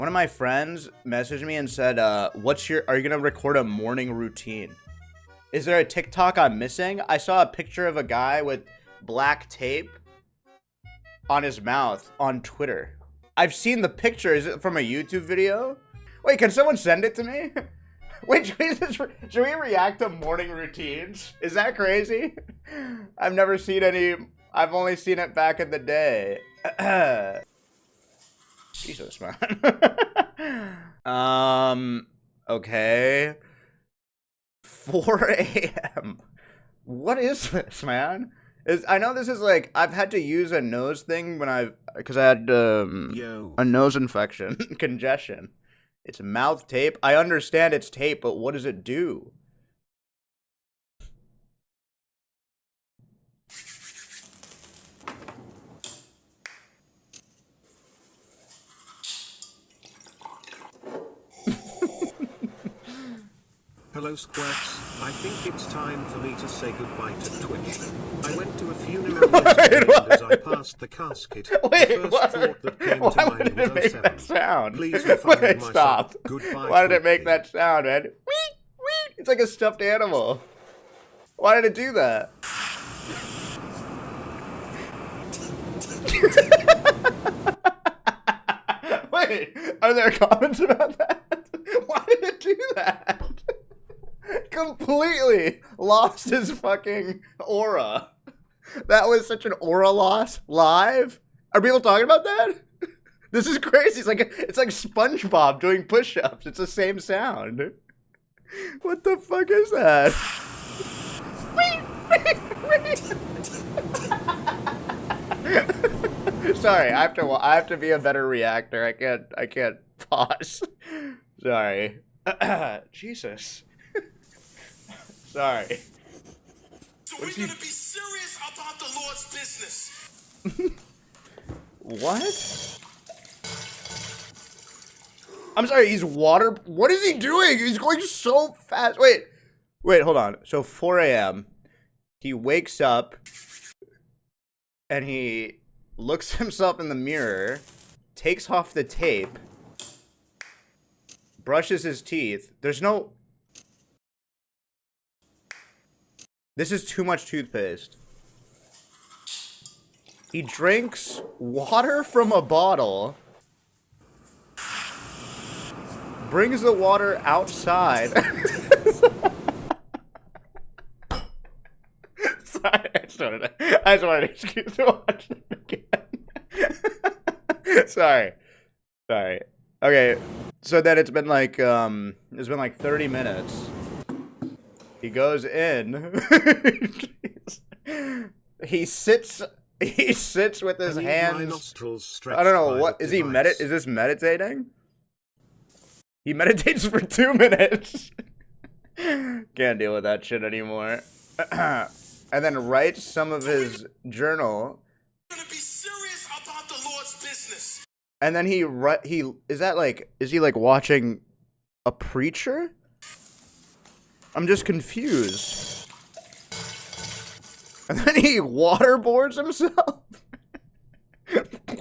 One of my friends messaged me and said, are you gonna record a morning routine? Is there a TikTok I'm missing? I saw a picture of a guy with black tape on his mouth on Twitter. I've seen the picture. Is it from a YouTube video? Wait, can someone send it to me? Wait, should we react to morning routines? Is that crazy? I've never seen any. I've only seen it back in the day. Jesus, man. Okay. 4 a.m. What is this, man? I know this is like, I've had to use a nose thing when because I had a nose infection, congestion. It's mouth tape. I understand it's tape, but what does it do? Hello Squeex, I think it's time for me to say goodbye to Twitch. I went to a funeral yesterday and as I passed the casket, Wait, the first what? thought that came Why to would mind it was make 07. that sound? Please refine Wait, myself. stop. Goodbye. Why did it make quickly. that sound, man? Wheat, wheat. It's like a stuffed animal. Why did it do that? Wait, are there comments about that? Why did it do that? Completely lost his fucking aura. That was such an aura loss live. Are people talking about that? This is crazy. It's like SpongeBob doing push-ups. It's the same sound. What the fuck is that? Sorry, I have to be a better reactor. I can't pause. Sorry. Jesus. Sorry. So we're gonna be serious about the Lord's business. What? I'm sorry, he's water. What is he doing? He's going so fast. Wait, hold on. So 4 a.m. He wakes up and he looks himself in the mirror, takes off the tape, brushes his teeth. There's no... This is too much toothpaste. He drinks water from a bottle, brings the water outside. Sorry, I just wanted an excuse to watch it again. Sorry. Okay, so then it's been like 30 minutes. He goes in. He sits with his hands. I don't know what is he is this meditating? He meditates for 2 minutes. Can't deal with that shit anymore. And then writes some of his journal. We're gonna be serious about the Lord's business. And then is he like watching a preacher? I'm just confused. And then he waterboards himself?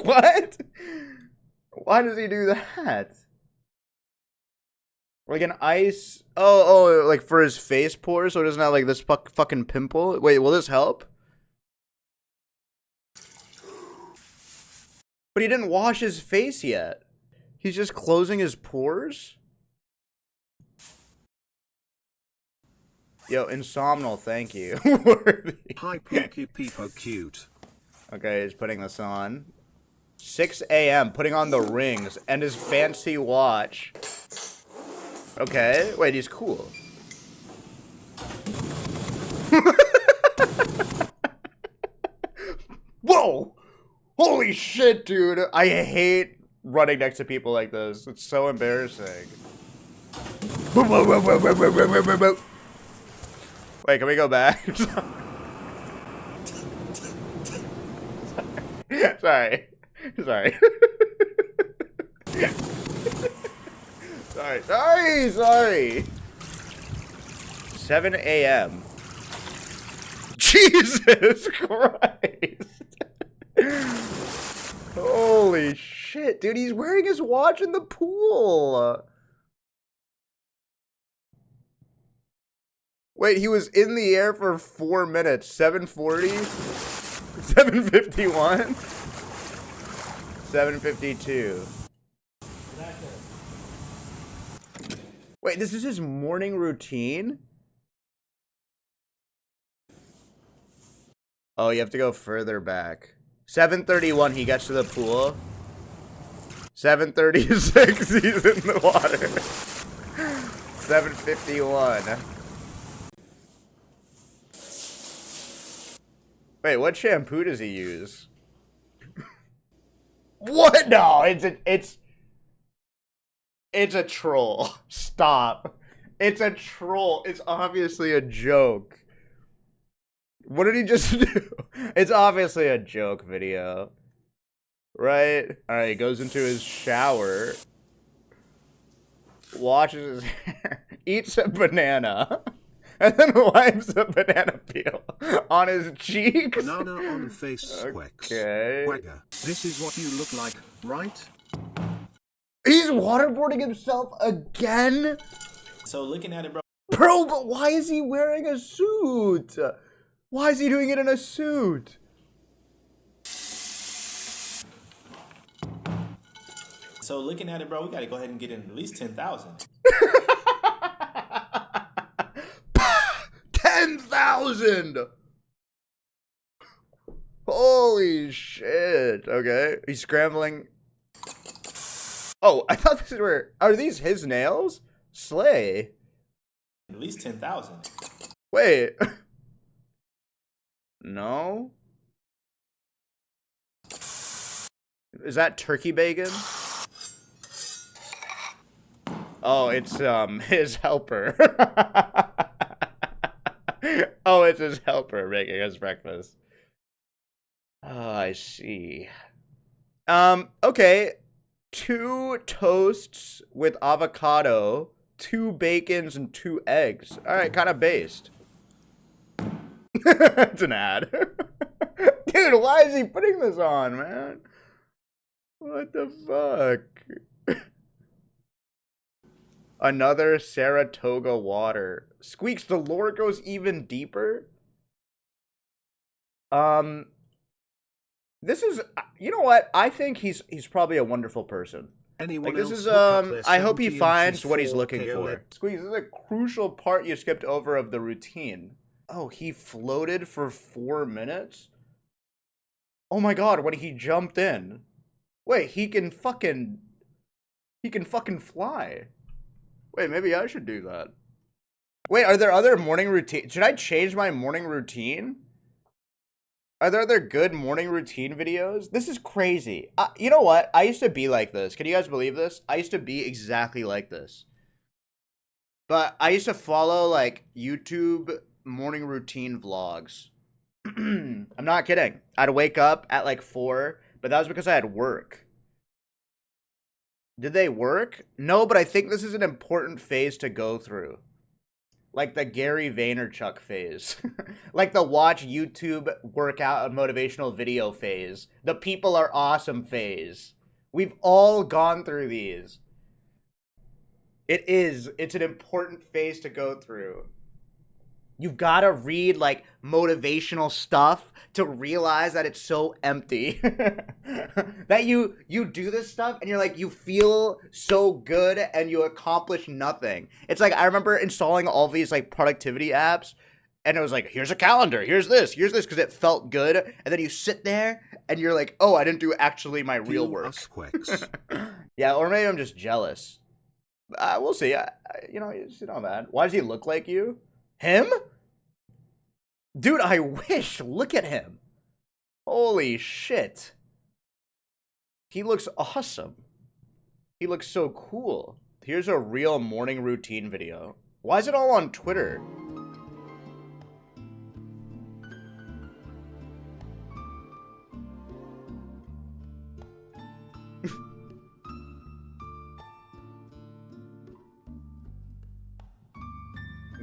What? Why does he do that? Like an ice... Oh, like for his face pores so it doesn't have like this fucking pimple? Wait, will this help? But he didn't wash his face yet. He's just closing his pores? Yo, Insomnal, thank you. Hi, Pinky Peepo Cute. Okay, he's putting this on. 6 a.m., putting on the rings and his fancy watch. Okay, wait, he's cool. Whoa! Holy shit, dude! I hate running next to people like this. It's so embarrassing. Wait, can we go back? Sorry. Sorry. 7 a.m. Jesus Christ. Holy shit. shit, dude. He's wearing his watch in the pool. Wait, he was in the air for 4 minutes. 7:40? 7:51? 7:52. Wait, this is his morning routine? Oh, you have to go further back. 7:31, he gets to the pool. 7:36, he's in the water. 7:51. Wait, what shampoo does he use? What? No, it's a troll. Stop. It's a troll. It's obviously a joke. What did he just do? It's obviously a joke video. Right? Alright, he goes into his shower. Washes his hair. Eats a banana. And then wipes a banana peel on his cheeks. Banana on face, Squeex. Okay. Wagger. This is what you look like, right? He's waterboarding himself again? So looking at it, bro. Bro, but why is he wearing a suit? Why is he doing it in a suit? So looking at it, bro, we gotta go ahead and get in at least 10,000. 10,000! Holy shit. Okay. He's scrambling. Oh, I thought this were... Are these his nails? Slay. At least 10,000. Wait. No? Is that turkey bacon? Oh, it's his helper. Oh, it's his helper making us breakfast. Oh, I see. Okay. 2 toasts with avocado, 2 bacons, and 2 eggs. Alright, kind of based. It's an ad. Dude, why is he putting this on, man? What the fuck? Another Saratoga water. Squeex, the lore goes even deeper. This is, you know what? I think he's probably a wonderful person. Anyone Like, this else is, look up their I hope he 70 finds inches what he's for looking Khaled? for. Squeeze, this is a crucial part you skipped over of the routine. Oh, he floated for 4 minutes? Oh my god, when he jumped in. Wait, he can fucking fly. Wait, maybe I should do that. Wait, are there other morning routines? Should I change my morning routine? Are there other good morning routine videos? This is crazy. You know what? I used to be like this. Can you guys believe this? I used to be exactly like this. But I used to follow, like, YouTube morning routine vlogs. I'm not kidding. I'd wake up at, like, 4, but that was because I had work. Did they work? No, but I think this is an important phase to go through. Like the Gary Vaynerchuk phase. Like the watch YouTube workout and motivational video phase. The people are awesome phase. We've all gone through these. It's an important phase to go through. You've got to read, like, motivational stuff to realize that it's so empty. That you do this stuff and you're like, you feel so good and you accomplish nothing. It's like, I remember installing all these, like, productivity apps and it was like, here's a calendar, here's this, because it felt good. And then you sit there and you're like, oh, I didn't do actually my real work. Yeah, or maybe I'm just jealous. We'll see. You know, it's not bad. Why does he look like you? Him? Dude, I wish. Look at him. Holy shit. He looks awesome. He looks so cool. Here's a real morning routine video. Why is it all on Twitter?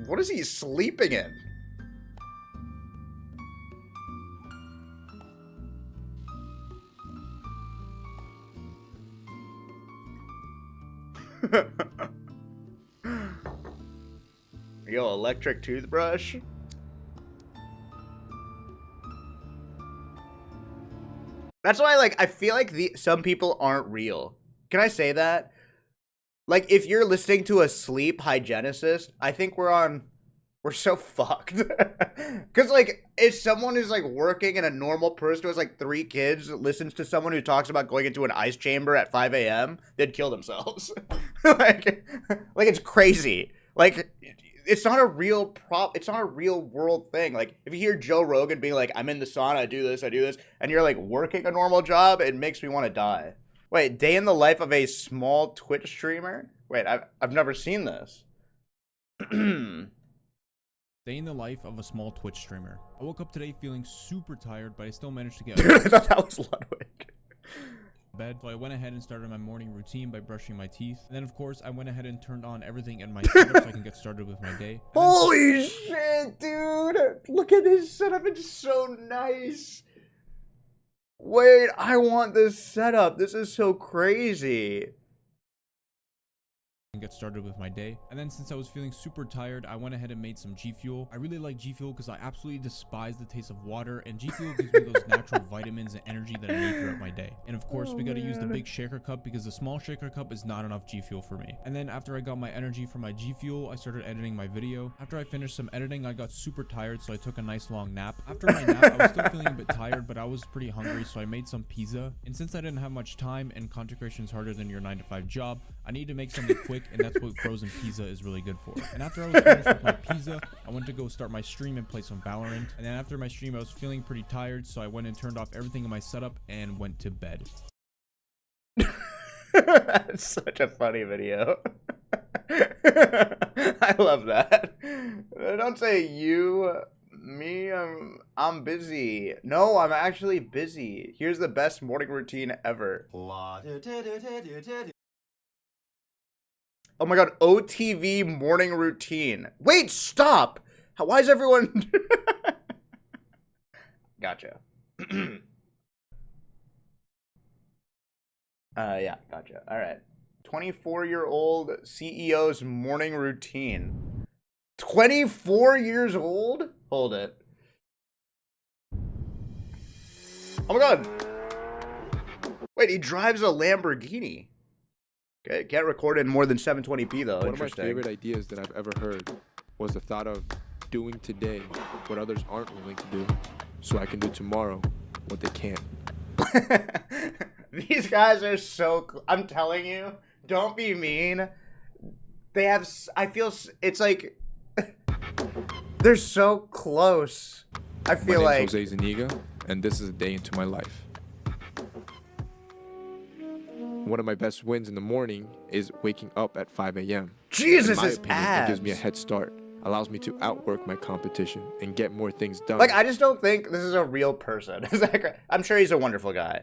What is he sleeping in? Yo, electric toothbrush. That's why, like, I feel like some people aren't real. Can I say that? Like, if you're listening to a sleep hygienicist, I think we're so fucked. Because, like, if someone is, like, working and a normal person who has, like, 3 kids listens to someone who talks about going into an ice chamber at 5 a.m., they'd kill themselves. like, it's crazy. Like, it's not a real it's not a real world thing. Like, if you hear Joe Rogan being like, I'm in the sauna, I do this, and you're, like, working a normal job, it makes me want to die. Wait, day in the life of a small Twitch streamer? Wait, I've never seen this. Day in the life of a small Twitch streamer. I woke up today feeling super tired, but I still managed to get Dude, I thought that was Ludwig. bed. So I went ahead and started my morning routine by brushing my teeth. And then of course I went ahead and turned on everything in my setup so I can get started with my day. Holy shit, dude! Look at this setup, it's so nice. Wait, I want this setup. This is so crazy. Get started with my day. And then since I was feeling super tired, I went ahead and made some G Fuel. I really like G Fuel because I absolutely despise the taste of water, and G Fuel gives me those natural vitamins and energy that I need throughout my day. And of course we got to use the big shaker cup because the small shaker cup is not enough G Fuel for me. And then after I got my energy from my G Fuel, I started editing my video. After I finished some editing, I got super tired, so I took a nice long nap. After my nap, I was still feeling a bit tired, but I was pretty hungry, so I made some pizza. And since I didn't have much time and content creation is harder than your 9-to-5 job, I need to make something quick, and that's what frozen pizza is really good for. And after I was finished with my pizza, I went to go start my stream and play some Valorant. And then after my stream, I was feeling pretty tired, so I went and turned off everything in my setup and went to bed. That's such a funny video. I love that. Don't say you, me, I'm busy. No, I'm actually busy. Here's the best morning routine ever. Oh my god, OTV morning routine. Wait, stop! Why is everyone... Gotcha. Yeah, gotcha. Alright. 24-year-old CEO's morning routine. 24 years old? Hold it. Oh my god! Wait, he drives a Lamborghini. Okay, can't record it in more than 720p though. One of my favorite ideas that I've ever heard was the thought of doing today what others aren't willing to do, so I can do tomorrow what they can't. These guys are so... I'm telling you, don't be mean. They have... I feel... It's like... They're so close. I feel my like... name's Jose Zuniga, and this is a day into my life. One of my best wins in the morning is waking up at 5 a.m. Jesus, in my his opinion, abs. it gives me a head start, allows me to outwork my competition and get more things done. Like, I just don't think this is a real person. I'm sure he's a wonderful guy,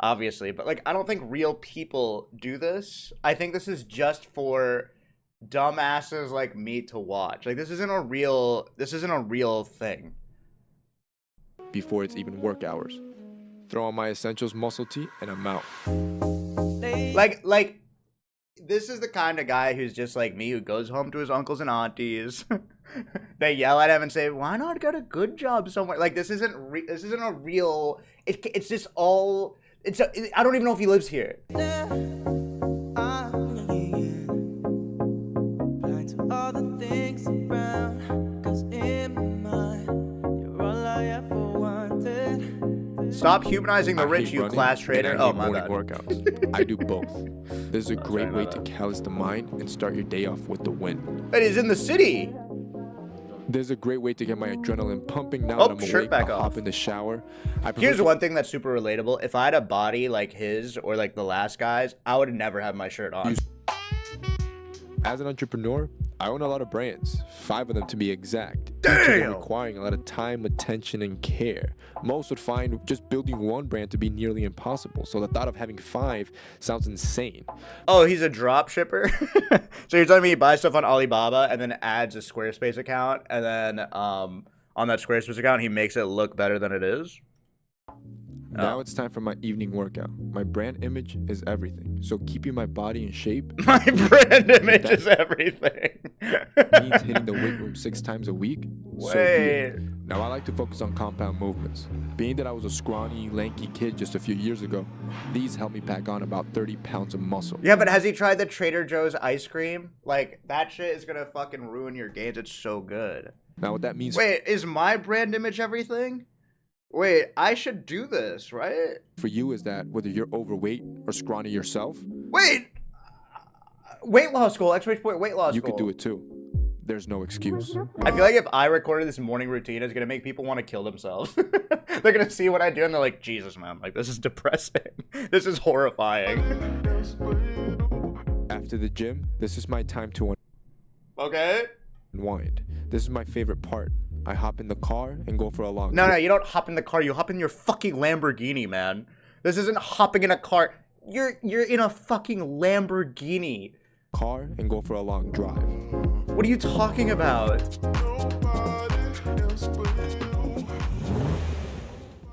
obviously, but like, I don't think real people do this. I think this is just for dumbasses like me to watch. Like, this isn't a real thing. Before it's even work hours. Throw on my Essentials muscle tee and I'm out. Like, this is the kind of guy who's just like me, who goes home to his uncles and aunties. They yell at him and say, "Why not get a good job somewhere?" Like, this isn't a real. It's just all. I don't even know if he lives here. Stop humanizing the rich, you class traitor. Oh my god. Workouts. I do both. This is a great way to callous the mind and start your day off with the win. It is in the city. There's a great way to get my adrenaline pumping now Oh, that I'm shirt awake. back I'll off. hop in the shower. Here's one thing that's super relatable. If I had a body like his or like the last guy's, I would never have my shirt on. As an entrepreneur, I own a lot of brands, 5 of them to be exact. Damn! Each of them requiring a lot of time, attention, and care. Most would find just building one brand to be nearly impossible, so the thought of having 5 sounds insane. Oh, he's a drop shipper? So you're telling me he buys stuff on Alibaba and then adds a Squarespace account, and then on that Squarespace account he makes it look better than it is? Now it's time for my evening workout. My brand image is everything. So keeping my body in shape My brand image is everything. means hitting the weight room 6 times a week. So be it. Wait. Now I like to focus on compound movements. Being that I was a scrawny, lanky kid just a few years ago, these help me pack on about 30 pounds of muscle. Yeah, but has he tried the Trader Joe's ice cream? Like, that shit is gonna fucking ruin your gains. It's so good. Now what that means Wait, is my brand image everything? Wait, I should do this, right? for you is that whether you're overweight or scrawny yourself, Wait! Weight loss goal, exclamation point, weight loss you goal. could do it too. There's no excuse. I feel like if I recorded this morning routine, it's gonna make people want to kill themselves. They're gonna see what I do and they're like, Jesus, man, like, this is depressing. This is horrifying. After the gym, this is my time to Okay? unwind. This is my favorite part. I hop in the car and go for a long No, you don't hop in the car. You hop in your fucking Lamborghini, man. This isn't hopping in a car. You're in a fucking Lamborghini. car and go for a long drive. What are you talking about?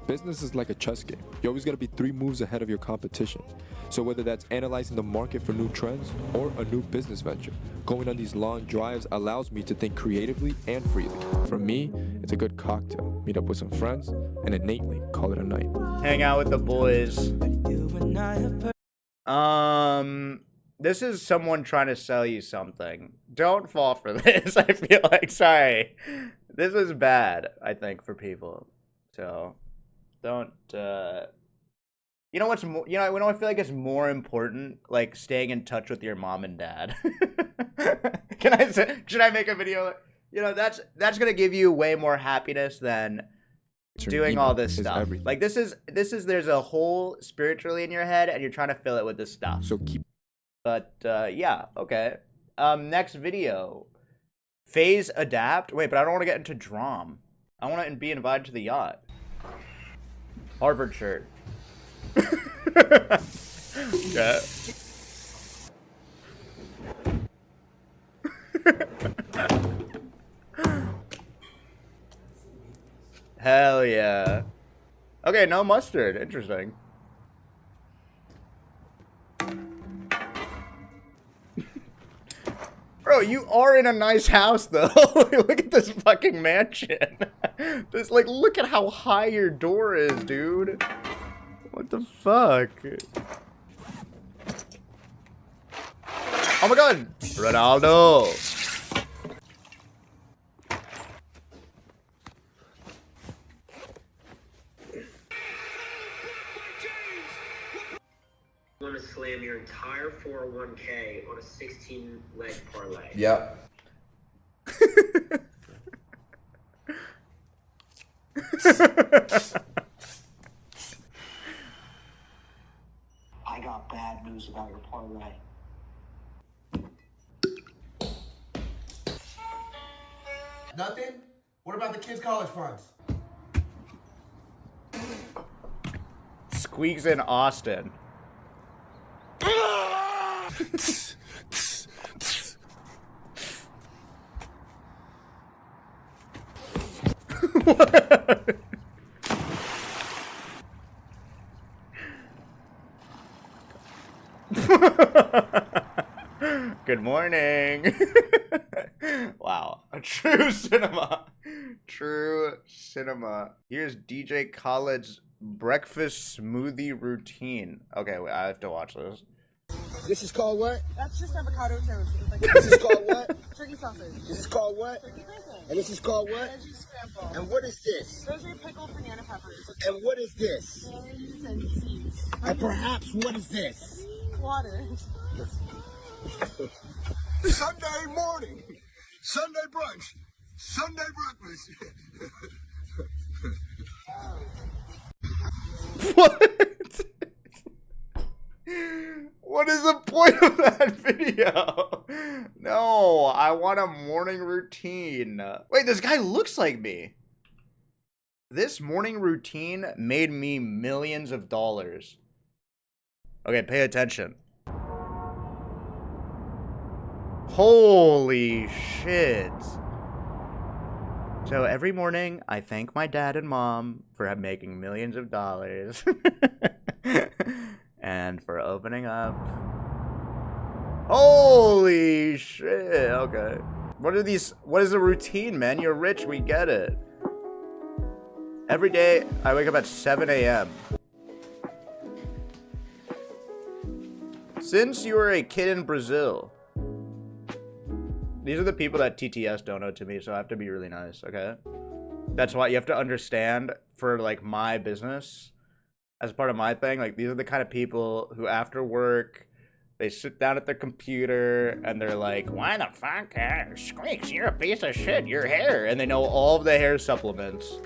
Business is like a chess game. You always gotta be 3 moves ahead of your competition. So whether that's analyzing the market for new trends or a new business venture, going on these long drives allows me to think creatively and freely. For me, it's a good cocktail. Meet up with some friends and innately call it a night. Hang out with the boys. This is someone trying to sell you something. Don't fall for this. I feel like, sorry. This is bad, I think, for people. So, don't, you know what's more, I feel like it's more important, like, staying in touch with your mom and dad. Should I make a video? That's gonna give you way more happiness than doing all this stuff. Everything. Like, there's a hole spiritually in your head, and you're trying to fill it with this stuff. So keep But, yeah, okay. Next video. Faze Adapt. Wait, but I don't want to get into drum. I want to be invited to the yacht. Harvard shirt. Okay. Hell yeah. Okay, no mustard. Interesting. Bro, you are in a nice house, though. Look at this fucking mansion. Look at how high your door is, dude. What the fuck? Oh my god! Ronaldo! You want to slam your entire 401k on a 16-leg parlay. Yep. I got bad news about your parlay. Nothing? What about the kids' college funds? Squeex in Austin. What? Good morning. Wow. A true cinema. True cinema. Here's DJ Khaled's breakfast smoothie routine. Okay, wait, I have to watch this. This is called what? That's just avocado toast. This is called what? Turkey sausage. This is called what? Turkey bacon. And this is called what? Veggie scramble. And what is this? Those are pickled banana peppers. And what is this? Berries and seeds. And perhaps what is this? Water. Sunday morning, Sunday brunch, Sunday breakfast. What? What is the point of that video? No, I want a morning routine. Wait, this guy looks like me. This morning routine made me millions of dollars. Okay, pay attention. Holy shit. So every morning, I thank my dad and mom for making millions of dollars. And for opening up. Holy shit, okay. What is the routine, man? You're rich, we get it. Every day, I wake up at 7 a.m. Since you were a kid in Brazil. These are the people that TTS donate to me, so I have to be really nice, okay? That's why you have to understand for, like, my business, as part of my thing, like, these are the kind of people who, after work, they sit down at their computer, and they're like, why the fuck, Squeex, you're a piece of shit, your hair, and they know all of the hair supplements.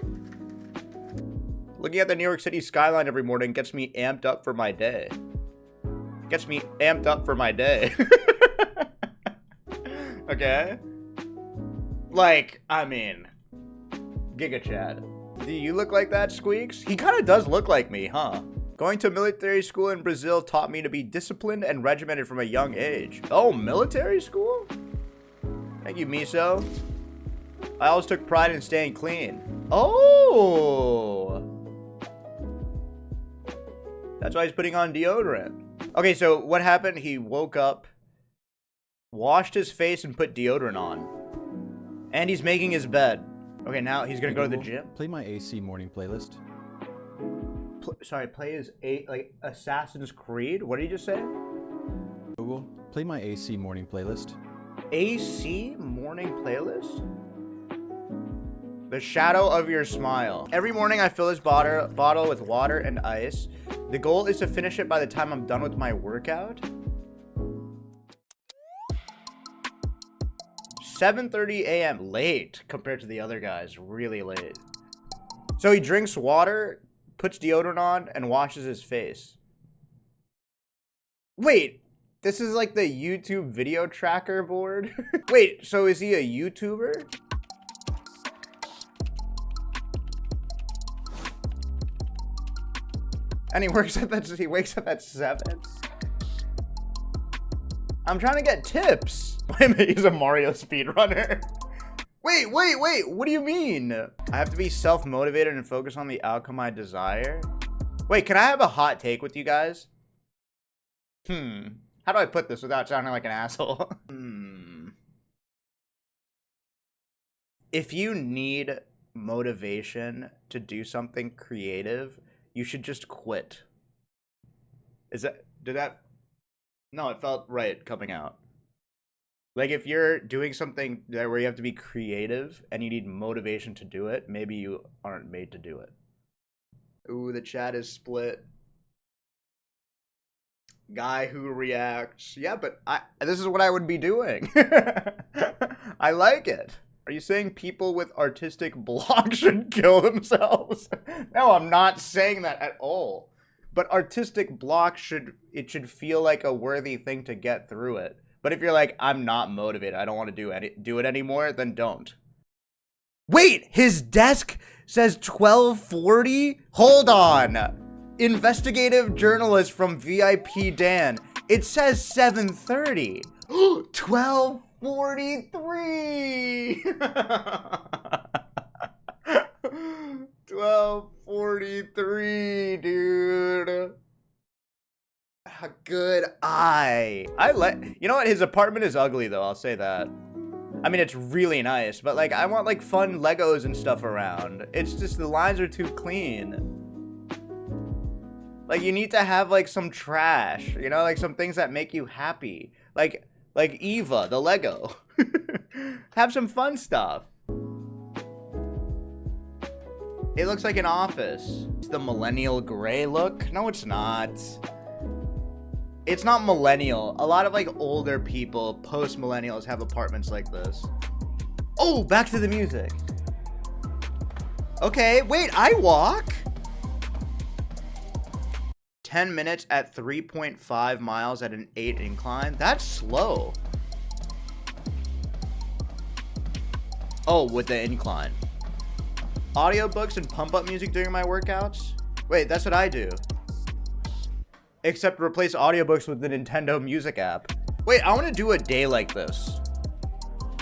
Looking at the New York City skyline every morning gets me amped up for my day. Gets me amped up for my day. Okay? Like, I mean, Giga Chad. Do you look like that, Squeex? He kind of does look like me, huh? Going to military school in Brazil taught me to be disciplined and regimented from a young age. Oh, military school? Thank you, Miso. I always took pride in staying clean. Oh! That's why he's putting on deodorant. Okay, so what happened? He woke up, washed his face, and put deodorant on. And he's making his bed. Okay, now he's gonna go to the gym. Play my AC morning playlist. Play his Assassin's Creed? What did you just say? Google, play my AC morning playlist. AC morning playlist? The shadow of your smile. Every morning I fill this bottle with water and ice. The goal is to finish it by the time I'm done with my workout. 7:30 a.m. Late compared to the other guys. Really late. So he drinks water, puts deodorant on, and washes his face. Wait, this is like the YouTube video tracker board? Wait, so is he a YouTuber? And he wakes up at 7? I'm trying to get tips. Wait a minute, he's a Mario speedrunner. Wait, what do you mean? I have to be self-motivated and focus on the outcome I desire? Wait, can I have a hot take with you guys? How do I put this without sounding like an asshole? If you need motivation to do something creative, you should just quit. No, it felt right coming out. Like, if you're doing something where you have to be creative and you need motivation to do it, maybe you aren't made to do it. Ooh, the chat is split. Guy who reacts. Yeah, but this is what I would be doing. I like it. Are you saying people with artistic block should kill themselves? No, I'm not saying that at all. But artistic block should feel like a worthy thing to get through it. But if you're like, I'm not motivated, I don't want to do it anymore, then don't. Wait, his desk says 12:40? Hold on. Investigative journalist from VIP Dan. It says 7:30. 12:43. 12:43, dude. A good eye. You know what? His apartment is ugly, though. I'll say that. I mean, it's really nice, but like, I want like fun Legos and stuff around. It's just the lines are too clean. Like, you need to have like some trash, you know, like some things that make you happy. Like Eva, the Lego. Have some fun stuff. It looks like an office. It's the millennial gray look. No, it's not. It's not millennial. A lot of like older people, post-millennials, have apartments like this. Oh, back to the music. Okay, wait, I walk? 10 minutes at 3.5 miles at an 8 incline? That's slow. Oh, with the incline. Audiobooks and pump-up music during my workouts? Wait, that's what I do. Except replace audiobooks with the Nintendo Music app. Wait, I want to do a day like this.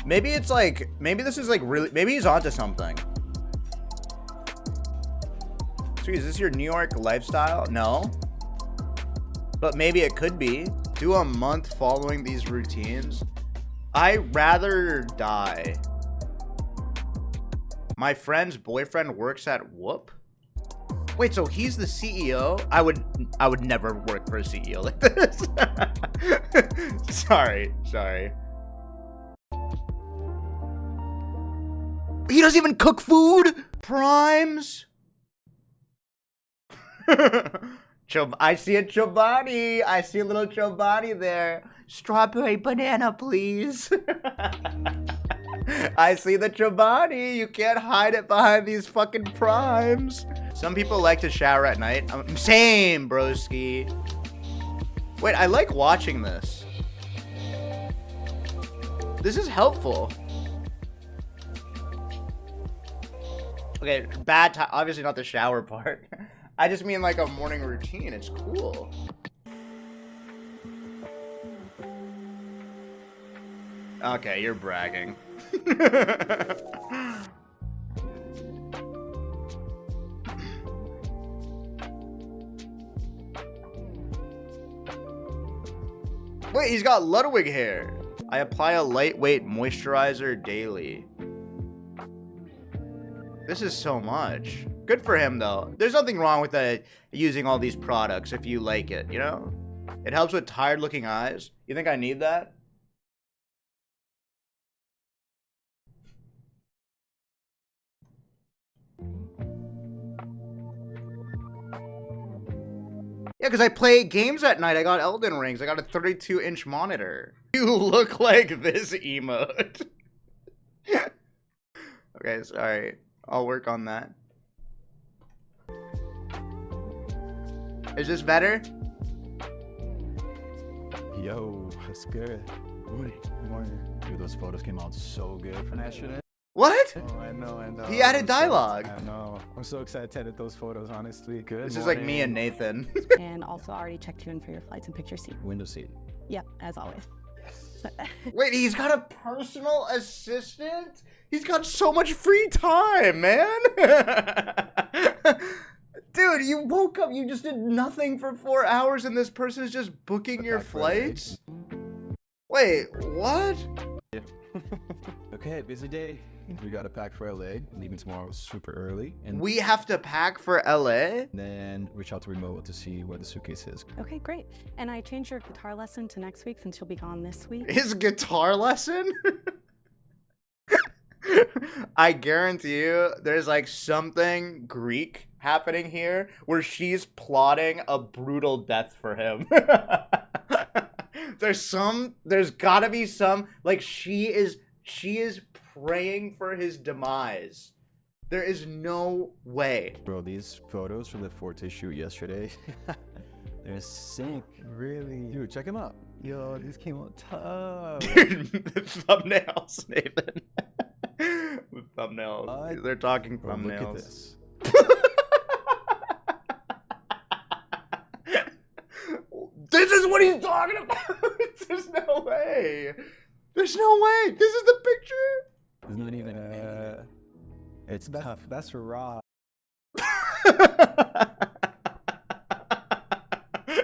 Maybe it's like, maybe this is like really, maybe he's onto something. Sweet, is this your New York lifestyle? No. But maybe it could be. Do a month following these routines. I'd rather die. My friend's boyfriend works at Whoop. Wait, so he's the CEO? I would never work for a CEO like this. Sorry. He doesn't even cook food? Primes? I see a Chobani. I see a little Chobani there. Strawberry banana, please. I see the Chobani. You can't hide it behind these fucking primes. Some people like to shower at night. Same, broski. Wait, I like watching this. This is helpful. Okay, bad time. Obviously not the shower part. I just mean like a morning routine. It's cool. Okay, you're bragging. Wait, he's got Ludwig hair. I apply a lightweight moisturizer daily. This is so much. Good for him, though. There's nothing wrong with using all these products if you like it, you know? It helps with tired-looking eyes. You think I need that? Yeah, because I play games at night. I got Elden Rings. I got a 32-inch monitor. You look like this emote. Okay, sorry. I'll work on that. Is this better? Yo, what's good? Good morning. Dude, those photos came out so good from Ashton. What? Oh, I know. He added dialogue. I know. I'm so excited to edit those photos, honestly. Good This is like me and Nathan. And also already checked you in for your flights and picture seat. Window seat. Yep, as always. Wait, he's got a personal assistant? He's got so much free time, man. Dude, you woke up, you just did nothing for 4 hours and this person is just booking your flights? Wait, what? Yeah. Okay, busy day. We gotta pack for LA, leaving tomorrow super early. And we have to pack for LA? Then reach out to remote to see where the suitcase is. Okay, great. And I changed your guitar lesson to next week since you'll be gone this week. His guitar lesson? I guarantee you there's like something Greek happening here where she's plotting a brutal death for him. There's gotta be some, like she is praying for his demise. There is no way. Bro, these photos from the Forte shoot yesterday, they're sick, really. Dude, check them out. Yo, these came out tough. Dude, the thumbnails, Nathan. The thumbnails. They're talking Bro, thumbnails. look at this. This is what he's talking about. There's no way. There's no way. This is the picture. Isn't it even it's tough. That's raw.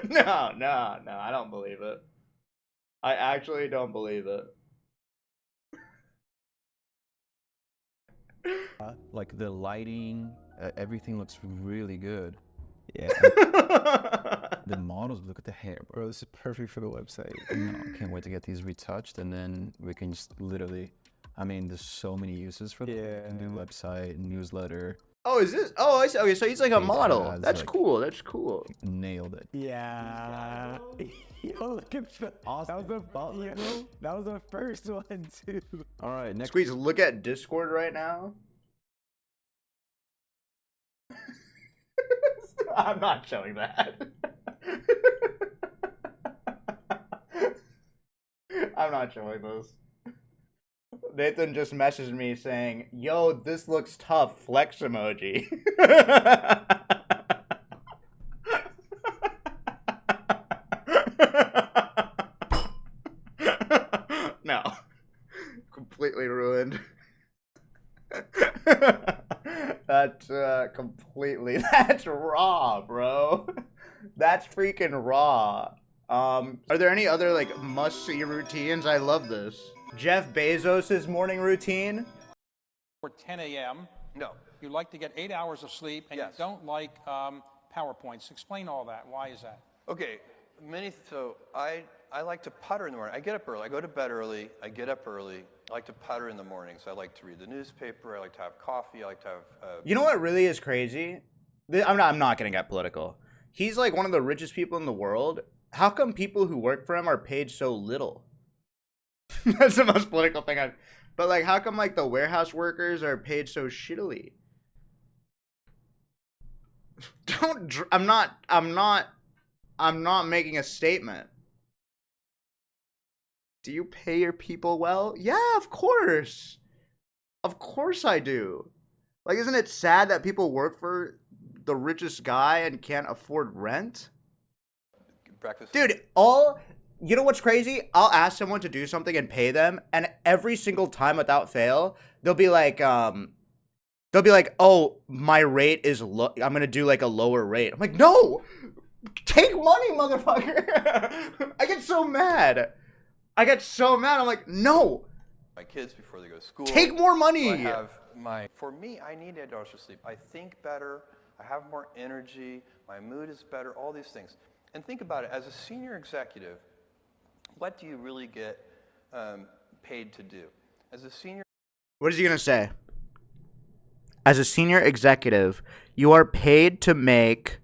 No, I don't believe it. I actually don't believe it. Like the lighting, everything looks really good. Yeah. The models, look at the hair, bro. This is perfect for the website. Can't wait to get these retouched, and then we can just literally, I mean, there's so many uses for the new website, newsletter. Oh, is this? Oh, I see. Okay, so he's like a model. That's like, cool. That's cool. Nailed it. Yeah. Yo, look at that. Awesome. That was the first one, too. All right, next. Squeeze, look at Discord right now. I'm not showing that. I'm not showing this. Nathan just messaged me saying, yo, this looks tough, flex emoji. No. completely ruined. That's completely. That's raw, bro. That's freaking raw. Are there any other like must-see routines? I love this. Jeff Bezos' morning routine. For 10 a.m. No. You like to get 8 hours of sleep, and Yes. you don't like PowerPoints. Explain all that. Why is that? Okay, so I like to putter in the morning. I get up early. I go to bed early. I get up early. I like to putter in the morning. So I like to read the newspaper. I like to have coffee. I like to have. You know what really is crazy? I'm not gonna get political. He's like one of the richest people in the world. How come people who work for him are paid so little? That's the most political thing I've. But like, how come like the warehouse workers are paid so shittily? I'm not making a statement. Do you pay your people well? Yeah, of course. Of course I do. Like, isn't it sad that people work for the richest guy and can't afford rent? Breakfast. Dude, you know what's crazy? I'll ask someone to do something and pay them, and every single time without fail, they'll be like, oh, my rate is low. I'm gonna do like a lower rate. I'm like, no, take money, motherfucker. I get so mad. I'm like, no. My kids before they go to school. Take more money. So for me, I need 8 hours of sleep. I think better. I have more energy. My mood is better. All these things. And think about it. As a senior executive, what do you really get paid to do? As a senior. What is he gonna say? As a senior executive, you are paid to make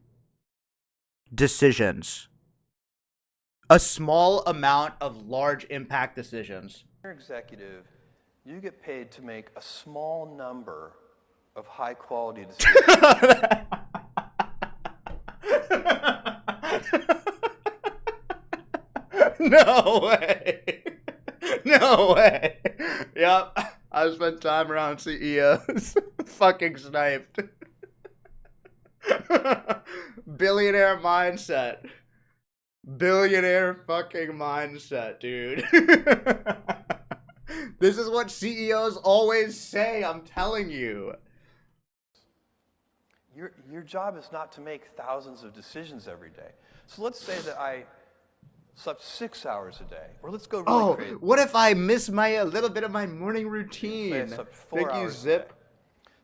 decisions. A small amount of large impact decisions. Senior executive, you get paid to make a small number of high quality decisions. No way. No way. Yep. I spent time around CEOs. Fucking sniped. Billionaire mindset. Billionaire fucking mindset, dude. This is what CEOs always say, I'm telling you. Your job is not to make thousands of decisions every day. So let's say that I slept 6 hours a day, or let's go really crazy. What if I miss a little bit of my morning routine? Say I slept 4 Thank you, hours Zip. a day.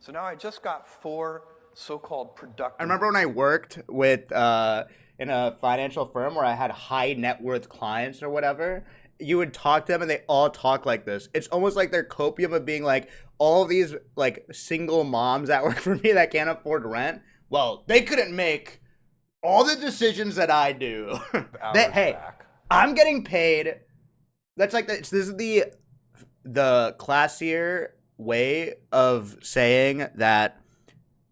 So now I just got 4 so-called productive. I remember when I worked with in a financial firm where I had high net worth clients or whatever. You would talk to them and they all talk like this. It's almost like their copium of being like, all these like single moms that work for me that can't afford rent. Well, they couldn't make all the decisions that I do. Hey, I'm getting paid. That's like this is the classier way of saying that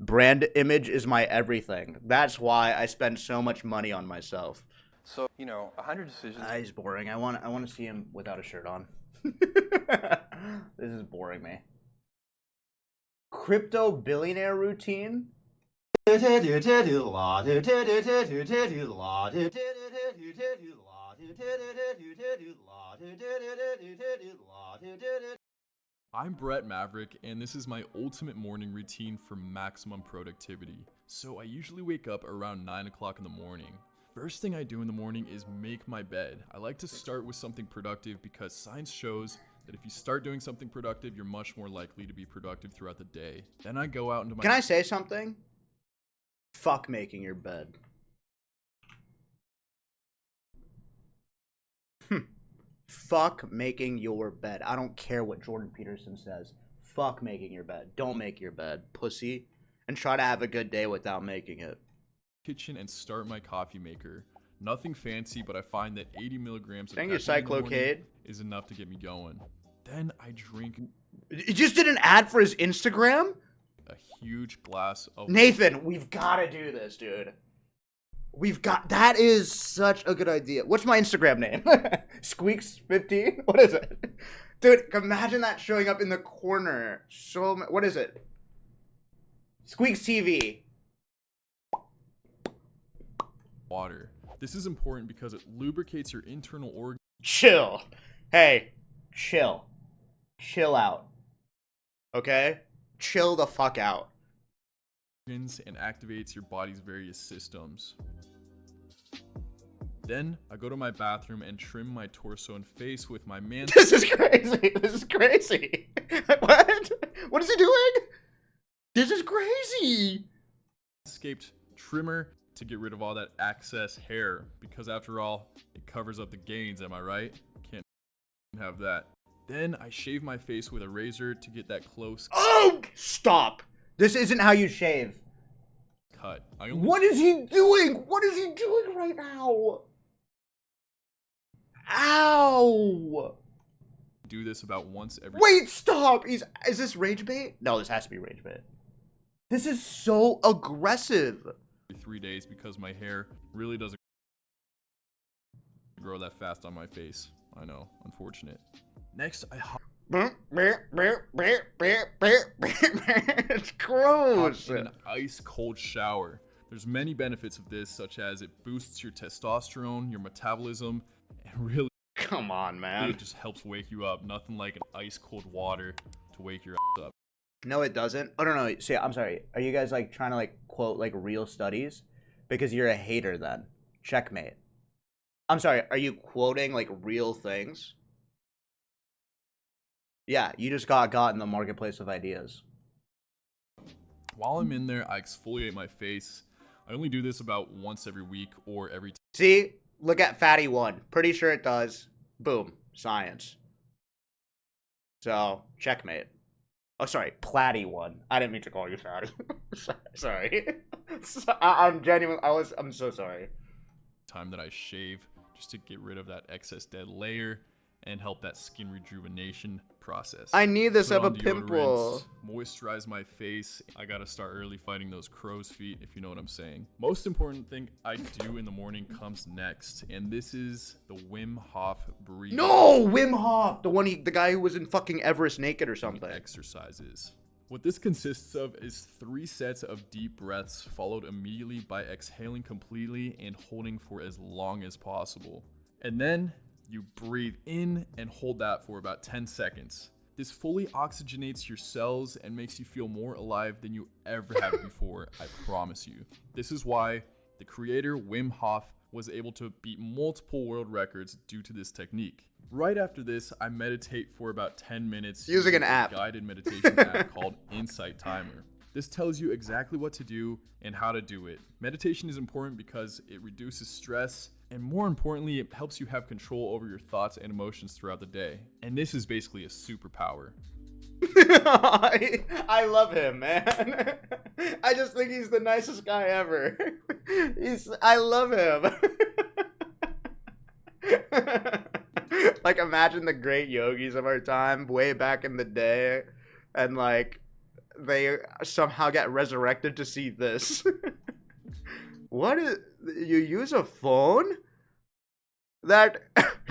brand image is my everything. That's why I spend so much money on myself. So, 100 decisions. He's boring. I want to see him without a shirt on. This is boring me. Crypto billionaire routine? I'm Brett Maverick, and this is my ultimate morning routine for maximum productivity. So I usually wake up around 9 o'clock in the morning. First thing I do in the morning is make my bed. I like to start with something productive because science shows that if you start doing something productive, you're much more likely to be productive throughout the day. Then I go out into my... Can I say something? Fuck making your bed. Fuck making your bed. I don't care what Jordan Peterson says. Fuck making your bed. Don't make your bed, pussy. And try to have a good day without making it. Kitchen and start my coffee maker. Nothing fancy, but I find that 80 milligrams of Thank you, caffeine in the morning Cyclocade. is enough to get me going. Then I drink... He just did an ad for his Instagram? A huge glass of... Nathan, we've got to do this, dude. That is such a good idea. What's my Instagram name? Squeex15? What is it? Dude, imagine that showing up in the corner. What is it? Squeex TV. Water. This is important because it lubricates your internal organs. Chill. Hey, chill. Chill out. Okay? Chill the fuck out. And activates your body's various systems. Then I go to my bathroom and trim my torso and face with my man. This is crazy. This is crazy. What? What is he doing? This is crazy. Manscaped trimmer to get rid of all that excess hair, because after all, it covers up the gains, am I right? Can't have that. Then I shave my face with a razor to get that close Stop. This isn't how you shave. cut. What is he doing? What is he doing right now? Ow! Do this about once every. Wait, stop! Is this rage bait? No, this has to be rage bait. This is so aggressive. 3 days, because my hair really doesn't grow that fast on my face. I know, unfortunate. Next, I hop. It's gross. In an ice cold shower. There's many benefits of this, such as it boosts your testosterone, your metabolism, and really, come on, man, it just helps wake you up. Nothing like an ice cold water to wake your ass up. No, it doesn't. Oh, no. See, I'm sorry. Are you guys like trying to like quote like real studies? Because you're a hater then. Checkmate. I'm sorry. Are you quoting like real things? Yeah, you just got in the marketplace of ideas. While I'm in there, I exfoliate my face. I only do this about once every week or every. See? Look at Fatty 1. Pretty sure it does. Boom. Science. So, checkmate. Oh, sorry. Platty 1. I didn't mean to call you Fatty. Sorry. I'm genuine. I'm so sorry. Time that I shave just to get rid of that excess dead layer and help that skin rejuvenation process. I need this Put of a on pimple. deodorant, moisturize my face. I gotta start early fighting those crow's feet, if you know what I'm saying. Most important thing I do in the morning comes next, and this is the Wim Hof breathing. No, Wim Hof, the guy who was in fucking Everest naked or something. Exercises. What this consists of is 3 sets of deep breaths, followed immediately by exhaling completely and holding for as long as possible. And then you breathe in and hold that for about 10 seconds. This fully oxygenates your cells and makes you feel more alive than you ever have before, I promise you. This is why the creator Wim Hof was able to beat multiple world records due to this technique. Right after this, I meditate for about 10 minutes using an a app. Guided meditation app called Insight Timer. This tells you exactly what to do and how to do it. Meditation is important because it reduces stress, and more importantly, it helps you have control over your thoughts and emotions throughout the day. And this is basically a superpower. I love him, man. I just think he's the nicest guy ever. I love him. Like, imagine the great yogis of our time way back in the day, and like they somehow get resurrected to see this. What is, you use a phone that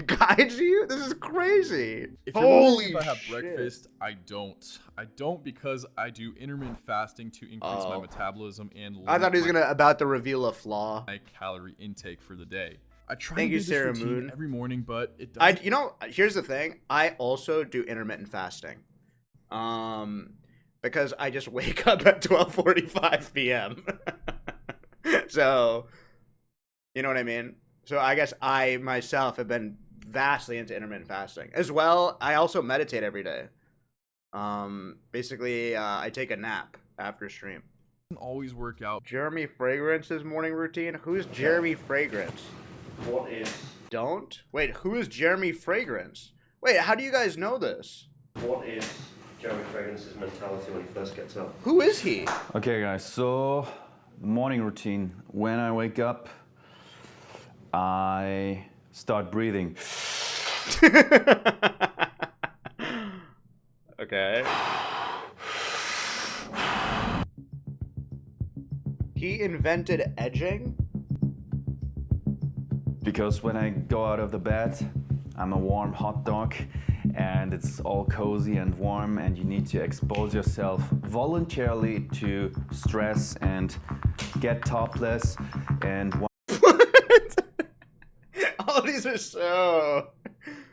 guides you? This is crazy. If you're Holy wondering if I have shit. breakfast, I don't. I don't because I do intermittent fasting to increase my metabolism and I thought he was limit about to reveal a flaw. my calorie intake for the day. I try Thank to you, do this Sarah routine Moon. every morning, but it doesn't. You know, here's the thing. I also do intermittent fasting. Because I just wake up at 12:45 p.m. So, you know what I mean? So I guess I myself have been vastly into intermittent fasting. As well, I also meditate every day. Basically, I take a nap after stream. Always work out. Jermey Fragrance's morning routine? Who's Jermey Fragrance? What is? Don't? Wait, who is Jermey Fragrance? Wait, how do you guys know this? What is Jermey Fragrance's mentality when he first gets up? Who is he? Okay, guys, so morning routine. When I wake up, I start breathing. Okay. He invented edging? Because when I go out of the bed, I'm a warm hot dog and it's all cozy and warm, and you need to expose yourself voluntarily to stress and get topless and All these are so...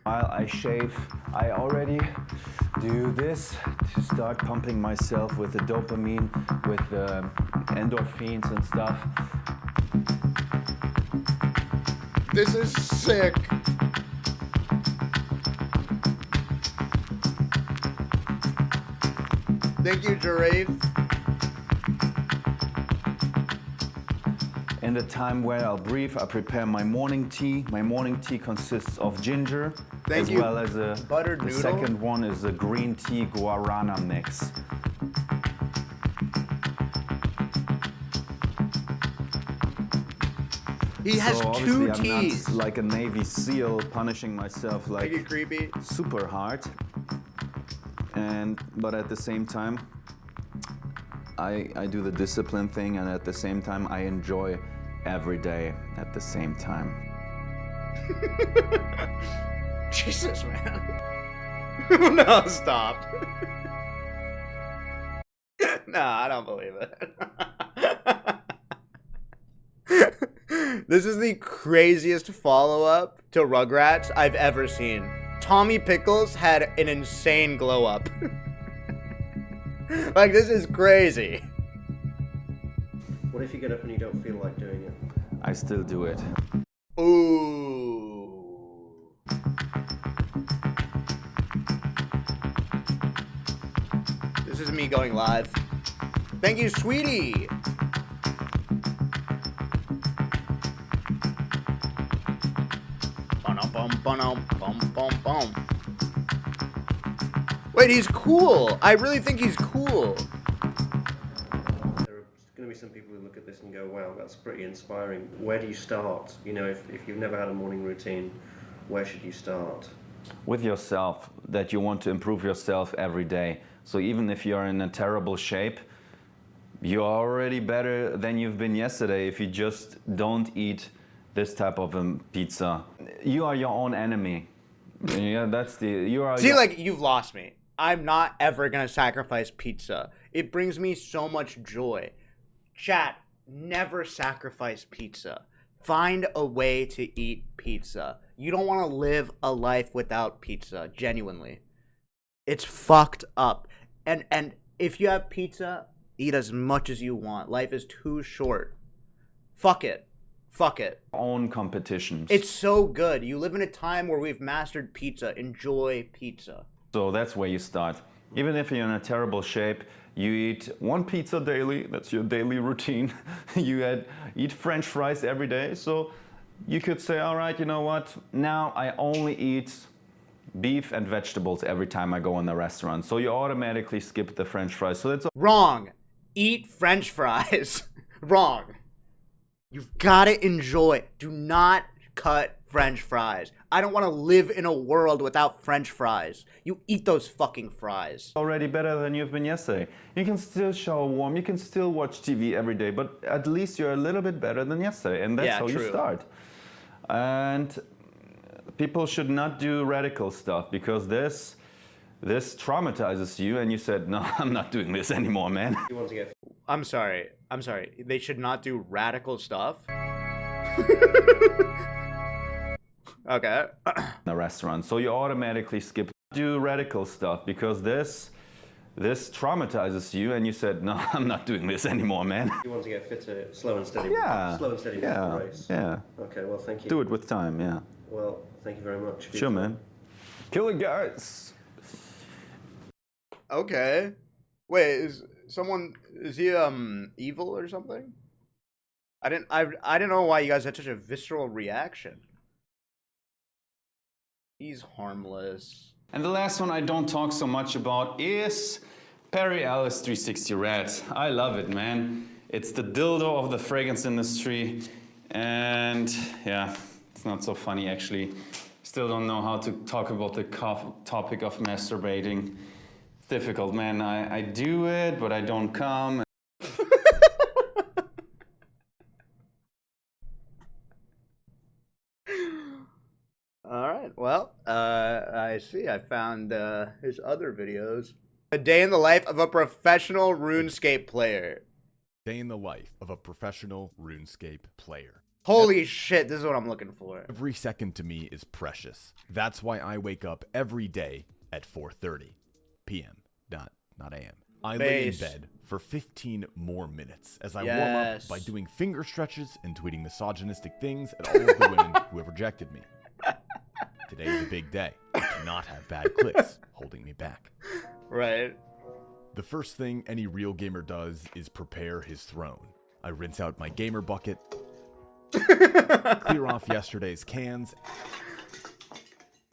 While I shave, I already do this to start pumping myself with the dopamine, with the endorphins and stuff. This is sick. Thank you, Giraffe. In the time where I'll breathe, I prepare my morning tea. My morning tea consists of ginger, Thank as you, well as a buttered the noodle. second one is a green tea guarana mix. He has so two obviously I'm teas. not like a Navy SEAL punishing myself like Make it creepy. super hard. But at the same time, I do the discipline thing, and at the same time I enjoy every day at the same time. Jesus, man. No, stop. No, I don't believe it. This is the craziest follow-up to Rugrats I've ever seen. Tommy Pickles had an insane glow-up. Like, this is crazy. What if you get up and you don't feel like doing it? I still do it. Ooh. This is me going live. Thank you, sweetie. Wait, he's cool. I really think he's cool. There are going to be some people who look at this and go, wow, that's pretty inspiring. Where do you start? You know, if you've never had a morning routine, where should you start? With yourself, that you want to improve yourself every day. So even if you're in a terrible shape, you're already better than you've been yesterday if you just don't eat this type of pizza. You are your own enemy. Yeah, that's the... You are. See, like, you've lost me. I'm not ever gonna sacrifice pizza. It brings me so much joy. Chat, never sacrifice pizza. Find a way to eat pizza. You don't want to live a life without pizza, genuinely. It's fucked up. And if you have pizza, eat as much as you want. Life is too short. Fuck it. Fuck it. Own competitions. It's so good. You live in a time where we've mastered pizza. Enjoy pizza. So that's where you start. Even if you're in a terrible shape, you eat one pizza daily. That's your daily routine. You eat French fries every day. So you could say, all right, you know what? Now I only eat beef and vegetables every time I go in the restaurant. So you automatically skip the French fries. So that's wrong. Eat French fries. Wrong. You've got to enjoy. Do not cut French fries. I don't want to live in a world without French fries. You eat those fucking fries. Already better than you've been yesterday. You can still shower warm. You can still watch TV every day, but at least you're a little bit better than yesterday. And that's how you start. And people should not do radical stuff because this traumatizes you, and you said, no, I'm not doing this anymore, man. You want to get... I'm sorry. They should not do radical stuff. Okay. The restaurant. So you automatically skip do radical stuff because this traumatizes you, and you said, no, I'm not doing this anymore, man. You want to get fitter, slow and steady. Yeah. Slow and steady with the race. Yeah. Okay, well, thank you. Do it with time, yeah. Well, thank you very much. Sure, man. Kill it, guys. Okay. Wait, is he evil or something? I didn't know why you guys had such a visceral reaction. He's harmless. And the last one I don't talk so much about is Perry Ellis 360 Red. I love it, man. It's the dildo of the fragrance industry. And yeah, it's not so funny actually. Still don't know how to talk about the topic of masturbating. It's difficult, man. I do it, but I don't come. Alright, well, I see. I found his other videos. A day in the life of a professional RuneScape player. Day in the life of a professional RuneScape player. Holy shit, this is what I'm looking for. Every second to me is precious. That's why I wake up every day at 4:30 p.m. Not a.m. I lay in Base. bed for 15 more minutes as I warm up by doing finger stretches and tweeting misogynistic things at all of the women who have rejected me. Today is a big day. I cannot have bad clicks holding me back. Right. The first thing any real gamer does is prepare his throne. I rinse out my gamer bucket, clear off yesterday's cans,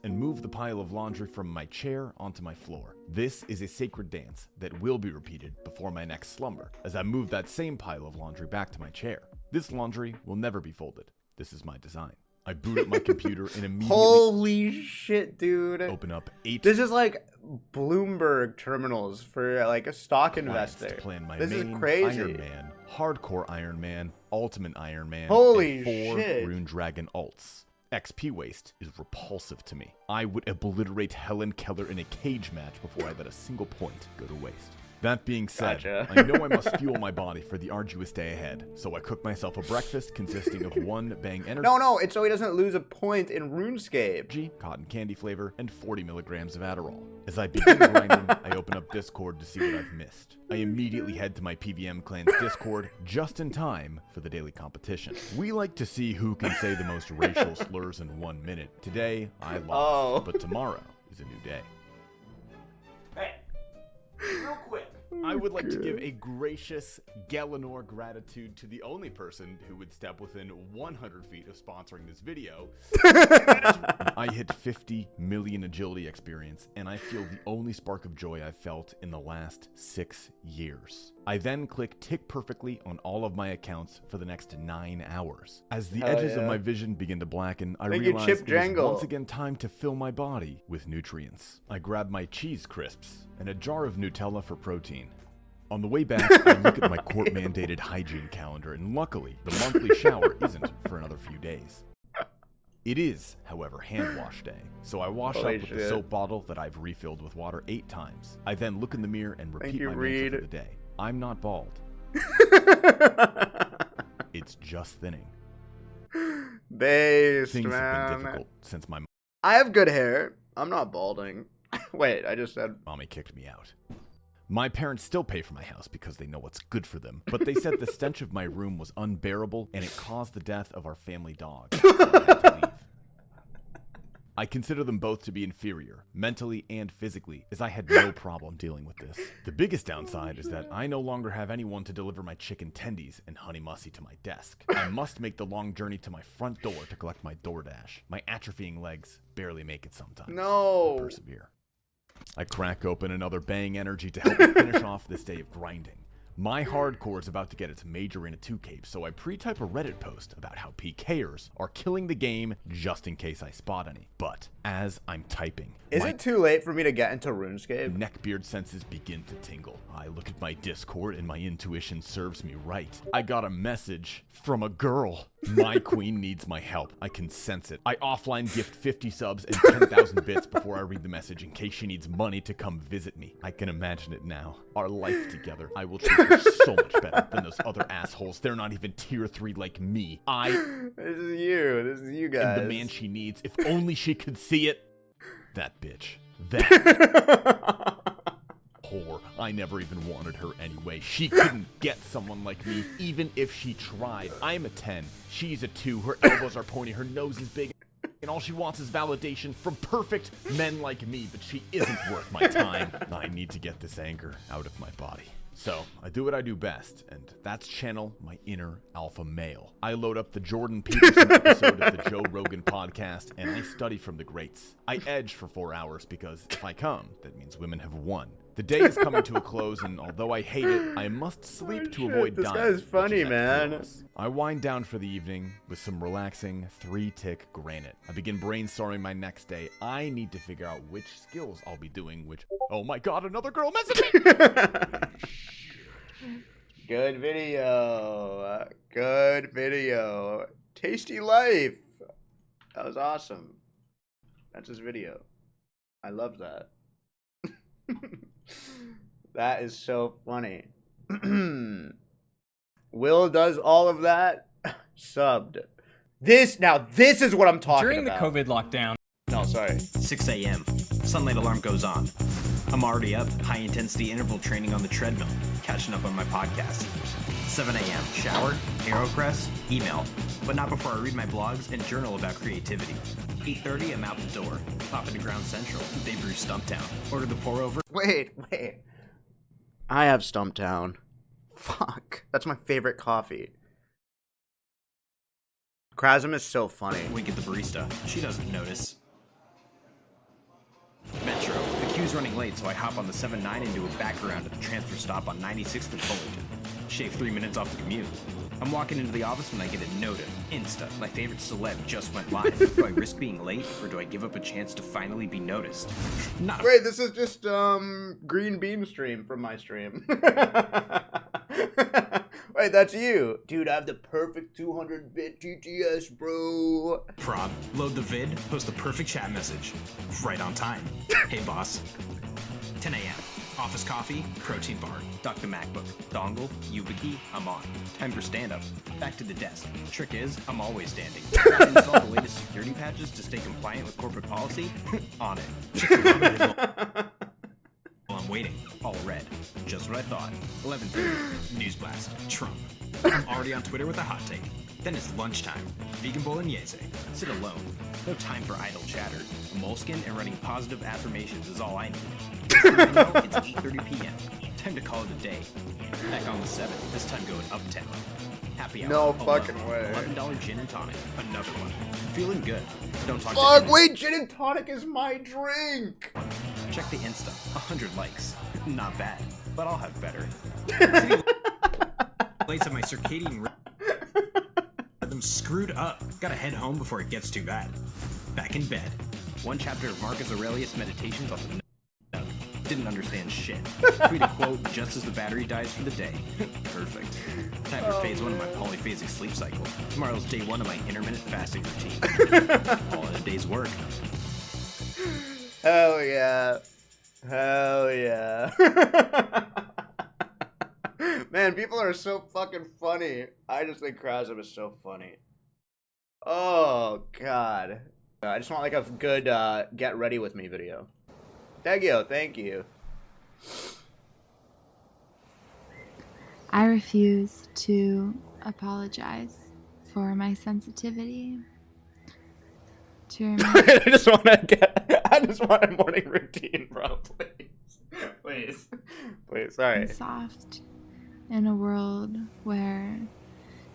and move the pile of laundry from my chair onto my floor. This is a sacred dance that will be repeated before my next slumber, as I move that same pile of laundry back to my chair. This laundry will never be folded. This is my design. I boot up my computer and immediately Holy shit, dude. open up 8 This is like Bloomberg terminals for like a stock clients investor. to plan my This is main crazy. Iron Man, Hardcore Iron Man, Ultimate Iron Man, Holy and 4 shit. Rune Dragon alts. XP waste is repulsive to me. I would obliterate Helen Keller in a cage match before I let a single point go to waste. That being said, Gotcha. I know I must fuel my body for the arduous day ahead, so I cook myself a breakfast consisting of 1 Bang Energy. No, it's so he doesn't lose a point in RuneScape. Cotton candy flavor, and 40 milligrams of Adderall. As I begin grinding, I open up Discord to see what I've missed. I immediately head to my PVM clan's Discord just in time for the daily competition. We like to see who can say the most racial slurs in 1 minute. Today, I lost, but tomorrow is a new day. Hey, real quick. I would like to give a gracious Galanor gratitude to the only person who would step within 100 feet of sponsoring this video. I hit 50 million agility experience, and I feel the only spark of joy I've felt in the last 6 years. I then click tick perfectly on all of my accounts for the next 9 hours. As the edges of my vision begin to blacken, I Thank you, realize Chip it is Jangle. once again time to fill my body with nutrients. I grab my cheese crisps and a jar of Nutella for protein. On the way back, I look at my court-mandated hygiene calendar, and luckily, the monthly shower isn't for another few days. It is, however, hand wash day, so I wash Holy up with the shit. soap bottle that I've refilled with water 8 times. I then look in the mirror and repeat you, my mantra Reed. for the day. I'm not bald. It's just thinning. Based, Things have been man. difficult since my I have good hair. I'm not balding. Wait, I just said. mommy kicked me out. My parents still pay for my house because they know what's good for them, but they said the stench of my room was unbearable and it caused the death of our family dog. So I had to leave. I consider them both to be inferior, mentally and physically, as I had no problem dealing with this. The biggest downside is that I no longer have anyone to deliver my chicken tendies and honey mussy to my desk. I must make the long journey to my front door to collect my DoorDash. My atrophying legs barely make it sometimes. No. I persevere. I crack open another Bang Energy to help me finish off this day of grinding. My hardcore is about to get its major in a 2 cape, so I pre-type a Reddit post about how PKers are killing the game just in case I spot any. But as I'm typing, Is it too late for me to get into RuneScape? neckbeard senses begin to tingle. I look at my Discord and my intuition serves me right. I got a message from a girl. My queen needs my help. I can sense it. I offline gift 50 subs and 10,000 bits before I read the message in case she needs money to come visit me. I can imagine it now. Our life together. I will treat her so much better than those other assholes. They're not even tier 3 like me. This is you guys. am the man she needs. If only she could see it. That bitch. That whore. I never even wanted her anyway. She couldn't get someone like me, even if she tried. I'm a 10. She's a 2. Her elbows are pointy. Her nose is big. And all she wants is validation from perfect men like me, but she isn't worth my time. I need to get this anger out of my body. So, I do what I do best, and that's channel my inner alpha male. I load up the Jordan Peterson episode of the Joe Rogan podcast, and I study from the greats. I edge for 4 hours because if I come, that means women have won. The day is coming to a close, and although I hate it, I must sleep to avoid this dying. guy's funny, which is man. painless. I wind down for the evening with some relaxing 3-tick granite. I begin brainstorming my next day. I need to figure out which skills I'll be doing, which... Oh my god, another girl messaged me! Good video. Good video. Tasty life. That was awesome. That's his video. I love that. That is so funny. Will does all of that. Subbed. This is what I'm talking During about. the COVID lockdown. No, sorry. 6 a.m. Sunlight alarm goes on. I'm already up, high intensity interval training on the treadmill, catching up on my podcast. 7 a.m. Shower, AeroPress, email, but not before I read my blogs and journal about creativity. 8:30, I'm out the door. Pop into Ground Central, they brew Stumptown. Order the pour over. Wait. I have Stumptown. Fuck. That's my favorite coffee. Krasm is so funny. Wink at the barista. She doesn't notice. Metro. The queue's running late, so I hop on the 7-9 and do a back around at the transfer stop on 96th and Fullerton. Shave 3 minutes off the commute. I'm walking into the office when I get a notif. Insta. My favorite celeb just went live. Do I risk being late, or do I give up a chance to finally be noticed? Not Wait, this is just green bean stream from my stream. Wait, that's you. Dude, I have the perfect 200-bit GTS, bro. Prob. Load the vid, post the perfect chat message. Right on time. Hey, boss. 10 a.m. Office coffee, protein bar, dock the MacBook, dongle, YubiKey, I'm on. Time for stand-up. Back to the desk. Trick is, I'm always standing. Try to install the latest security patches to stay compliant with corporate policy? On it. Check your while I'm waiting. All red. Just what I thought. 11:30. News blast. Trump. I'm already on Twitter with a hot take. Then it's lunchtime. Vegan bolognese. Sit alone. No time for idle chatter. A moleskin and running positive affirmations is all I need. It's 8:30 p.m. Time to call it a day. Back on the 7th. This time going uptown. Happy hour. No fucking way. $11 gin and tonic. Another one. Feeling good. Don't talk. Fuck, wait, gin and tonic is my drink. Check the Insta. 100 likes. Not bad, but I'll have better. Late to my circadian rhythm screwed up. Gotta head home before it gets too bad. Back in bed. One chapter of Marcus Aurelius' Meditations on the didn't understand shit. Tweet a quote just as the battery dies for the day. Perfect. Time for phase 1 of my polyphasic sleep cycle. Tomorrow's day 1 of my intermittent fasting routine. All in a day's work. Hell yeah. Hell yeah. Man, people are so fucking funny. I just think Krasm is so funny. Oh, God. I just want like a good get ready with me video. Thank you. I refuse to apologize for my sensitivity. To remember I just want a morning routine, bro. Please, sorry. soft in a world where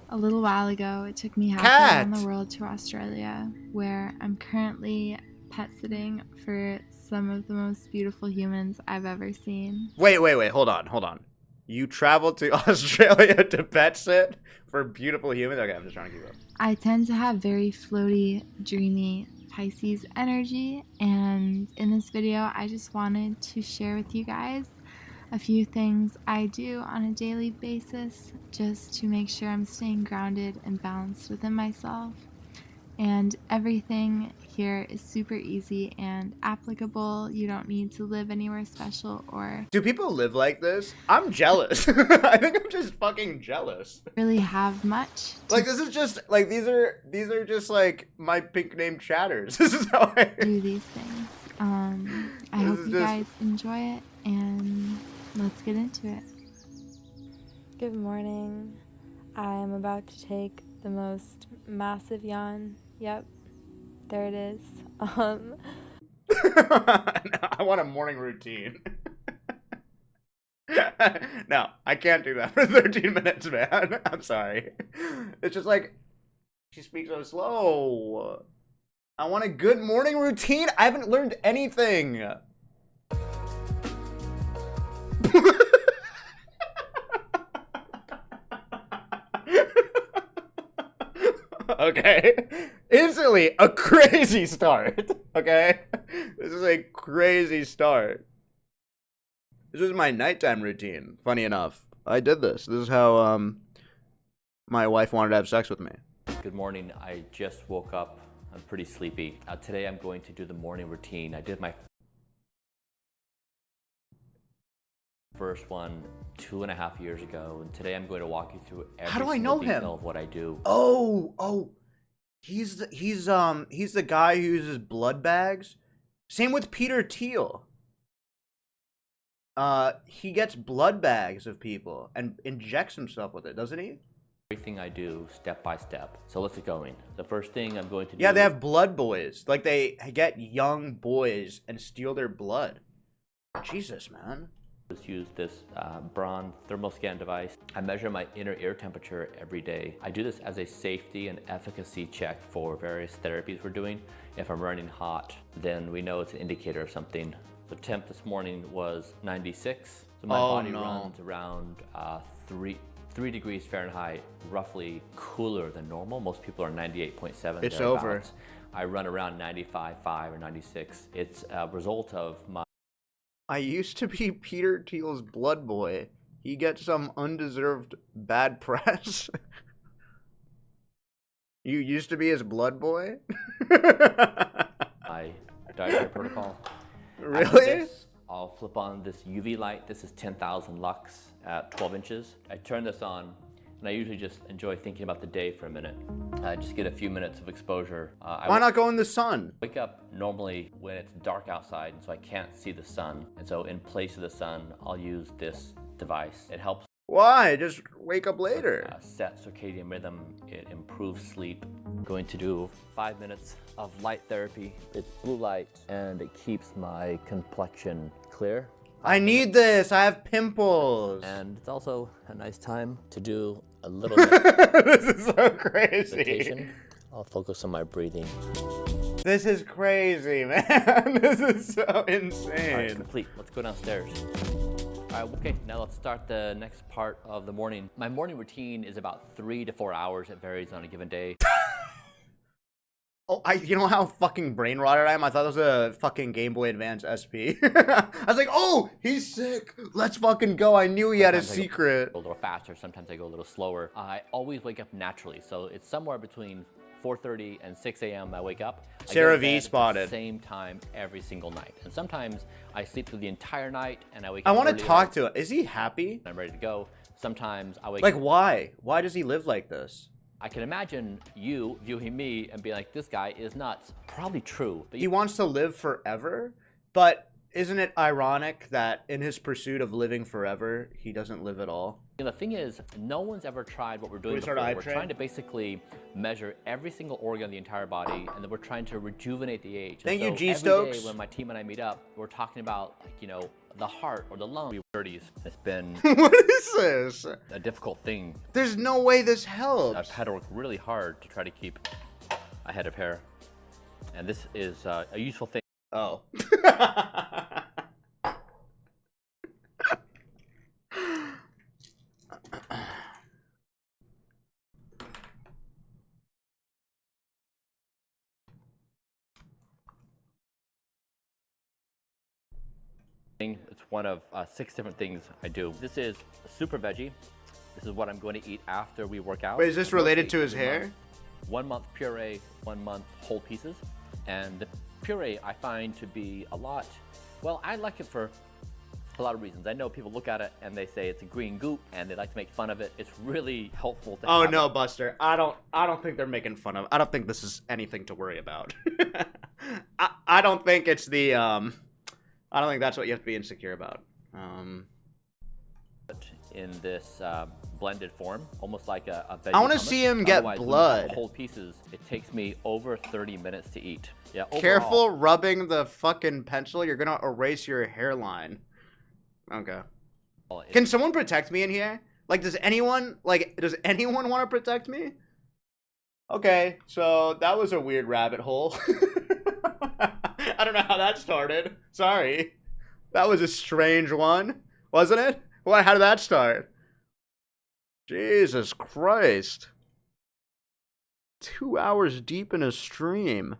a little while ago it took me halfway around the world to Australia, where I'm currently pet sitting for some of the most beautiful humans I've ever seen. Wait, hold on. You traveled to Australia to pet sit for beautiful humans? Okay, I'm just trying to keep up. I tend to have very floaty, dreamy Pisces energy, and in this video I just wanted to share with you guys a few things I do on a daily basis just to make sure I'm staying grounded and balanced within myself. And everything here is super easy and applicable. You don't need to live anywhere special or... Do people live like this? I'm jealous. I think I'm just fucking jealous. ...really have much. Like, this is just, like, these are just, like, my pink name chatters. This is how I... ...do these things. I hope you guys enjoy it, and let's get into it. Good morning. I am about to take the most massive yawn. Yep, there it is. I want a morning routine. No, I can't do that for 13 minutes, man. I'm sorry. It's just like, she speaks so slow. I want a good morning routine. I haven't learned anything. Okay. Instantly a crazy start. Okay. This is a crazy start. This is my nighttime routine. Funny enough, I did this. This is how my wife wanted to have sex with me. Good morning. I just woke up. I'm pretty sleepy. Today I'm going to do the morning routine. I did my first one 2.5 years ago, and today I'm going to walk you through every single detail of what I do. Oh, He's the guy who uses blood bags. Same with Peter Thiel. He gets blood bags of people and injects himself with it, doesn't he? Everything I do step by step. So let's get going. The first thing I'm going to do. Yeah, they have blood boys. Like, they get young boys and steal their blood. Jesus, man. Just use this Braun thermal scan device. I measure my inner ear temperature every day. I do this as a safety and efficacy check for various therapies we're doing. If I'm running hot, then we know it's an indicator of something. The temp this morning was 96. So my body runs around 3 degrees Fahrenheit, roughly cooler than normal. Most people are 98.7. It's over. I run around 95.5 or 96. It's a result of my... I used to be Peter Thiel's blood boy. He gets some undeserved bad press. You used to be his blood boy? my dietary protocol. Really? After this, I'll flip on this UV light. This is 10,000 lux at 12 inches. I turn this on, and I usually just enjoy thinking about the day for a minute. I just get a few minutes of exposure. Why not go in the sun? Wake up normally when it's dark outside, and so I can't see the sun. And so in place of the sun, I'll use this device. It helps. Why? Just wake up later. Set circadian rhythm. It improves sleep. I'm going to do 5 minutes of light therapy. It's blue light, and it keeps my complexion clear. I need this. I have pimples. And it's also a nice time to do a little bit. This is so crazy. Meditation. I'll focus on my breathing. This is crazy, man. This is so insane. All right, complete. Let's go downstairs. All right, okay, now let's start the next part of the morning. My morning routine is about 3 to 4 hours. It varies on a given day. Oh, you know how fucking brain rotted I am? I thought it was a fucking Game Boy Advance SP. I was like, oh, he's sick. Let's fucking go. I knew he had a secret. A little faster. Sometimes I go a little slower. I always wake up naturally. So it's somewhere between 4:30 and 6 a.m. I wake up. Sarah V spotted. At the same time every single night. And sometimes I sleep through the entire night and I wake up. I want to talk to him. Is he happy? I'm ready to go. Sometimes I wake up. Like, why? Why does he live like this? I can imagine you viewing me and being like, this guy is nuts. Probably true. But he wants to live forever, but isn't it ironic that in his pursuit of living forever, he doesn't live at all? The thing is, no one's ever tried what we're doing before. We're trying to basically measure every single organ of the entire body, and then we're trying to rejuvenate the age. Thank you, G. Every Stokes. day when my team and I meet up, we're talking about, like, you know, the heart or the lungs. 30s. It's been what is this? A difficult thing. There's no way this helps. I've had to work really hard to try to keep a head of hair, and this is a useful thing. Oh. It's one of 6 different things I do. This is super veggie. This is what I'm going to eat after we work out. Wait, is this related to his hair? 1 month puree, 1 month whole pieces. And the puree I find to be a lot, well, I like it for a lot of reasons. I know people look at it and they say it's a green goop and they like to make fun of it. It's really helpful to have no, Buster. I don't think they're making fun of it. I don't think this is anything to worry about. I don't think it's the I don't think that's what you have to be insecure about. In this blended form, almost like a veggie I want to hummus. see him get blood. Whole pieces. It takes me over 30 minutes to eat. Yeah. Overall, careful rubbing the fucking pencil. You're gonna erase your hairline. Okay. Can someone protect me in here? Like, does anyone want to protect me? Okay, so that was a weird rabbit hole. I don't know how that started. Sorry. That was a strange one, wasn't it? What? How did that start? Jesus Christ. 2 hours deep in a stream.